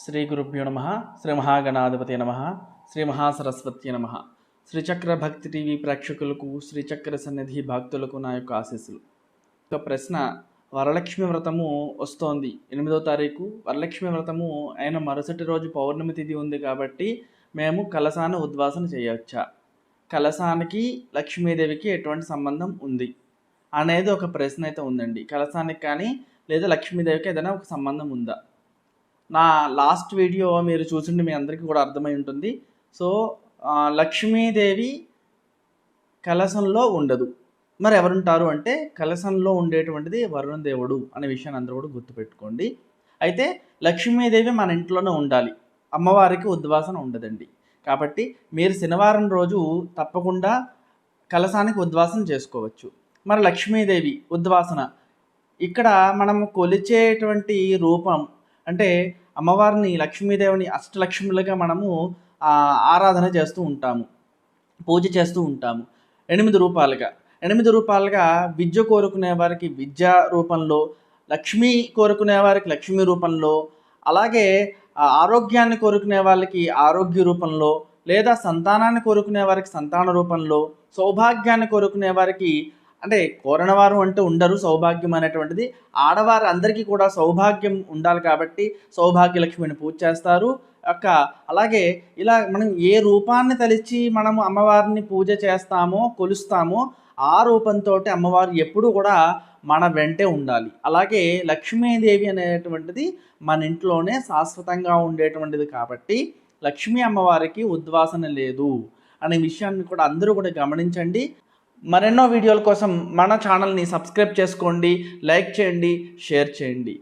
శ్రీ గురుభ్యో నమ. శ్రీ మహాగణాధిపతి నమ. శ్రీ మహాసరస్వతి నమ. శ్రీచక్ర భక్తి టీవీ ప్రేక్షకులకు, శ్రీచక్ర సన్నిధి భక్తులకు నా యొక్క ఆశీస్సులు. ఒక ప్రశ్న, వరలక్ష్మి వ్రతము వస్తోంది 8వ తారీఖు. వరలక్ష్మి వ్రతము అయిన మరుసటి రోజు పౌర్ణమి తిథి ఉంది కాబట్టి మేము కలశాన్ని ఉద్వాసన చేయవచ్చా, కలశానికి లక్ష్మీదేవికి ఎటువంటి సంబంధం ఉంది అనేది ఒక ప్రశ్న అయితే ఉందండి. కలశానికి కానీ లేదా లక్ష్మీదేవికి ఏదైనా ఒక సంబంధం ఉందా? నా లాస్ట్ వీడియో మీరు చూసిండి మీ అందరికీ కూడా అర్థమై ఉంటుంది. సో లక్ష్మీదేవి కలశంలో ఉండదు. మరి ఎవరుంటారు అంటే కలశంలో ఉండేటువంటిది వరుణ దేవుడు అనే విషయాన్ని అందరూ కూడా గుర్తుపెట్టుకోండి. అయితే లక్ష్మీదేవి మన ఇంట్లోనే ఉండాలి, అమ్మవారికి ఉద్వాసన ఉండదండి. కాబట్టి మీరు శనివారం రోజు తప్పకుండా కలశానికి ఉద్వాసన చేసుకోవచ్చు. మరి లక్ష్మీదేవి ఉద్వాసన ఇక్కడ మనం కొలిచేటువంటి రూపం అంటే అమ్మవారిని లక్ష్మీదేవిని అష్టలక్ష్ములుగా మనము ఆరాధన చేస్తూ ఉంటాము, పూజ చేస్తూ ఉంటాము. 8 రూపాలుగా విద్య కోరుకునే వారికి విద్య రూపంలో, లక్ష్మి కోరుకునే వారికి లక్ష్మీ రూపంలో, అలాగే ఆరోగ్యాన్ని కోరుకునే వాళ్ళకి ఆరోగ్య రూపంలో, లేదా సంతానాన్ని కోరుకునే వారికి సంతాన రూపంలో, సౌభాగ్యాన్ని కోరుకునే వారికి అంటే కోరనవారు అంటూ ఉండరు. సౌభాగ్యం అనేటువంటిది ఆడవారు అందరికీ కూడా సౌభాగ్యం ఉండాలి కాబట్టి సౌభాగ్య లక్ష్మిని పూజ చేస్తారు. అలాగే ఇలా మనం ఏ రూపాన్ని తలిచి మనము అమ్మవారిని పూజ చేస్తామో కొలుస్తామో ఆ రూపంతో అమ్మవారు ఎప్పుడూ కూడా మన వెంటే ఉండాలి. అలాగే లక్ష్మీదేవి అనేటువంటిది మన ఇంట్లోనే శాశ్వతంగా ఉండేటువంటిది కాబట్టి లక్ష్మీ అమ్మవారికి ఉద్వాసన లేదు అనే విషయాన్ని కూడా అందరూ కూడా గమనించండి. మరెన్నో వీడియోల కోసం మన ఛానల్ని సబ్స్క్రైబ్ చేసుకోండి, లైక్ చేయండి, షేర్ చేయండి.